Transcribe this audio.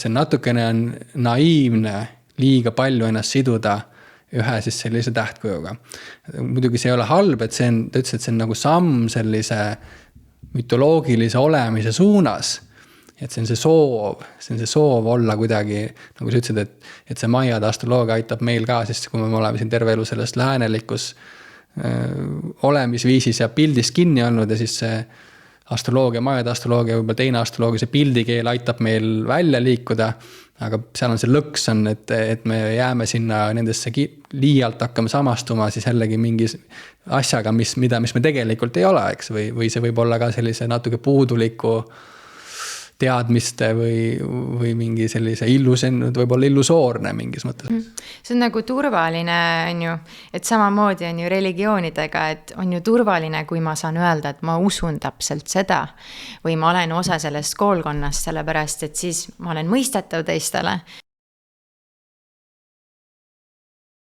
see natukene on naiivne liiga palju ennast siduda ühe siis sellise tähtkujuga. Muidugi see ei ole halb, et ta ütles, et see on nagu samm sellise mütoloogilise olemise suunas. Et see on see soov olla kuidagi, nagu sa ütlesid, et see Maiade astroloogia aitab meil ka, sest kui me oleme siin terve elu sellest läänelikus olemisviisis ja pildis kinni olnud ja siis see astroloogia, Maiade astroloogia, võib-olla teine astroloogia, see pildikeel aitab meil välja liikuda, aga seal on see lõks on, et me jääme sinna nendesse liialt hakkame samastuma siis jällegi mingi asjaga, mis me tegelikult ei ole, eks, või see võib olla ka sellise natuke puuduliku teadmiste või mingi sellise võib-olla illusoorne mingis mõttes. See on nagu turvaline, on ju, et samamoodi on ju religioonidega, et on ju turvaline, kui ma saan öelda, et ma usun täpselt seda või ma olen osa sellest koolkonnast, sellepärast, et siis ma olen mõistetav teistele.